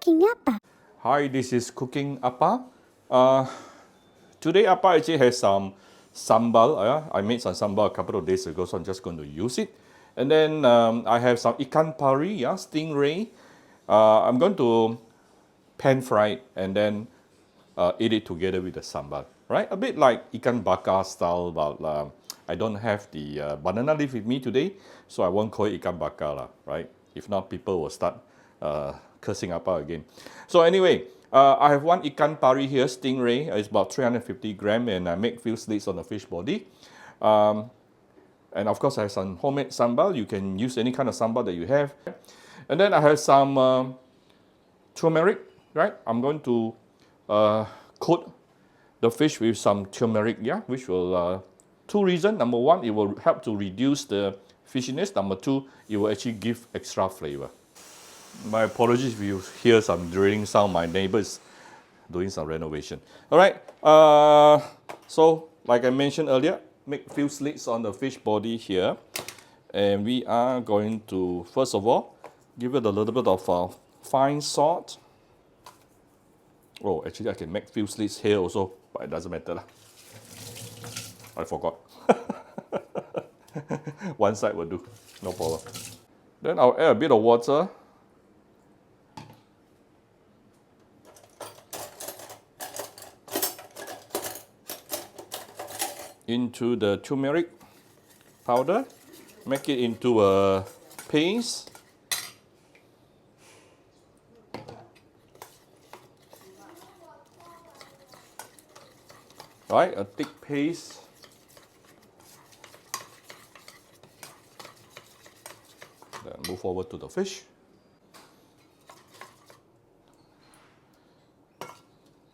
Cooking apa? Hi, this is Cooking Appa. Today Appa actually has some sambal. I made some sambal a couple of days ago, so I'm just going to use it. And then I have some ikan pari, stingray. I'm going to pan fry it and then eat it together with the sambal. Right, a bit like ikan bakar style, but I don't have the banana leaf with me today, so I won't call it ikan bakar, right? If not, people will start cursing Appa again. So anyway, I have one ikan pari here, stingray. It's about 350 gram, and I make few slits on the fish body. And of course, I have some homemade sambal. You can use any kind of sambal that you have. And then I have some turmeric, right? I'm going to coat the fish with some turmeric, which will, two reasons. Number one, it will help to reduce the fishiness. Number two, it will actually give extra flavor. My apologies if you hear some drilling sound. My neighbors doing some renovation. All right. So, like I mentioned earlier, make a few slits on the fish body here. And we are going to, first of all, give it a little bit of fine salt. Oh, actually I can make few slits here also, but it doesn't matter. I forgot. One side will do, no problem. Then I'll add a bit of water. Into the turmeric powder, make it into a paste. Right, a thick paste. Then move over to the fish.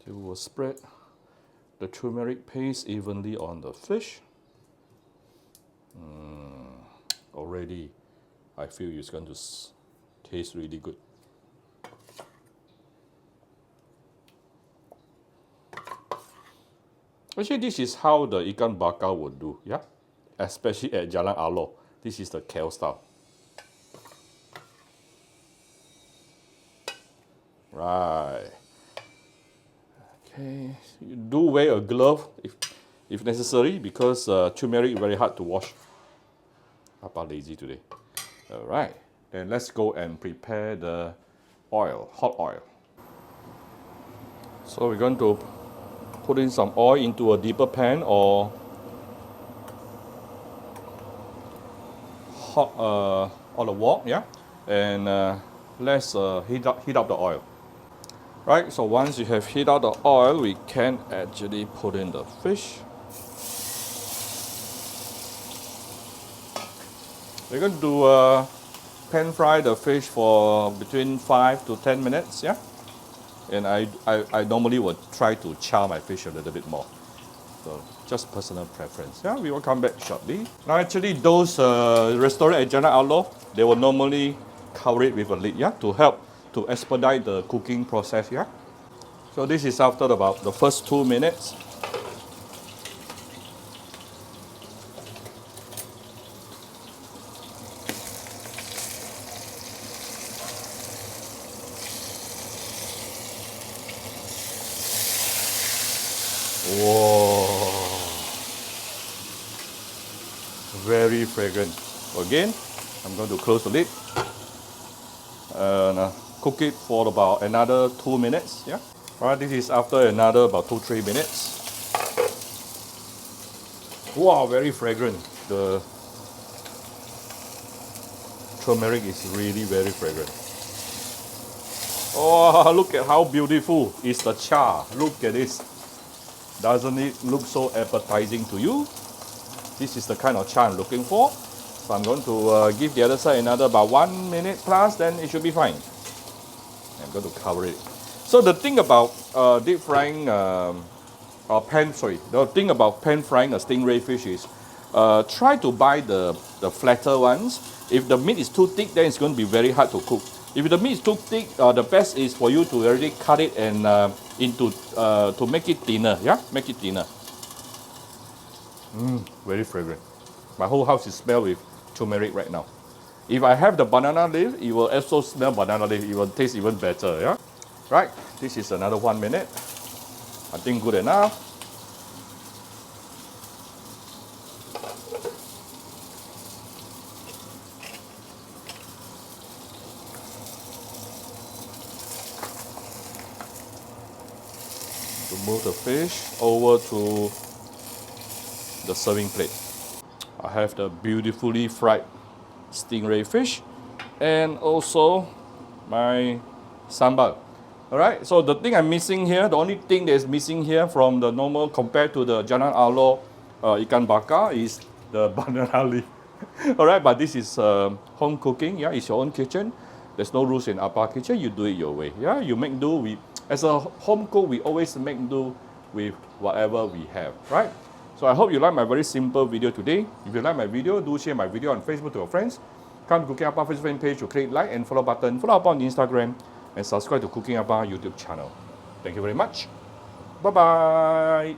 You will spread the turmeric paste evenly on the fish. Already, I feel it's going to taste really good. Actually, this is how the ikan bakar would do, especially at Jalan Aloh. This is the KL style. Right. Okay, you do wear a glove if necessary, because turmeric is very hard to wash. Appa lazy today. All right, then let's go and prepare the oil, hot oil. So we're going to put in some oil into a deeper pan or hot on the wok, and let's heat up the oil. Right, so once you have heated out the oil, we can actually put in the fish. We're going to pan fry the fish for between 5 to 10 minutes, And I normally would try to char my fish a little bit more. So just personal preference. We will come back shortly. Now actually those restaurants at Jalan Aloh, they will normally cover it with a lid, to help to expedite the cooking process, So this is after about the first 2 minutes. Whoa, very fragrant. Again, I'm going to close the lid and cook it for about another 2 minutes. Alright, this is after another about 2-3 minutes. Wow, very fragrant. The turmeric is really very fragrant. Oh, look at how beautiful is the char. Look at this. Doesn't it look so appetizing to you? This is the kind of char I'm looking for. So I'm going to give the other side another about 1 minute plus, then it should be fine. I'm going to cover it. So the thing about deep frying, the thing about pan frying a stingray fish is try to buy the flatter ones. If the meat is too thick, then it's going to be very hard to cook. If the meat is too thick, the best is for you to already cut it and into to make it thinner. Make it thinner. Very fragrant. My whole house is smelled with turmeric right now. If I have the banana leaf, it will also smell banana leaf. It will taste even better. Right, this is another 1 minute. I think good enough. To move the fish over to the serving plate. I have the beautifully fried stingray fish and also my sambal. Alright, so the thing I'm missing here, the only thing that is missing here from the normal compared to the Jalan Alo ikan bakar is the banana leaf. Alright, but this is home cooking, yeah, it's your own kitchen. There's no rules in Apa kitchen, you do it your way. Yeah, you make do with, as a home cook, we always make do with whatever we have, right? So I hope you like my very simple video today. If you like my video, do share my video on Facebook to your friends. Come to Cooking Apa Facebook fan page to click like and follow button. Follow up on Instagram and subscribe to Cooking Apa YouTube channel. Thank you very much. Bye-bye.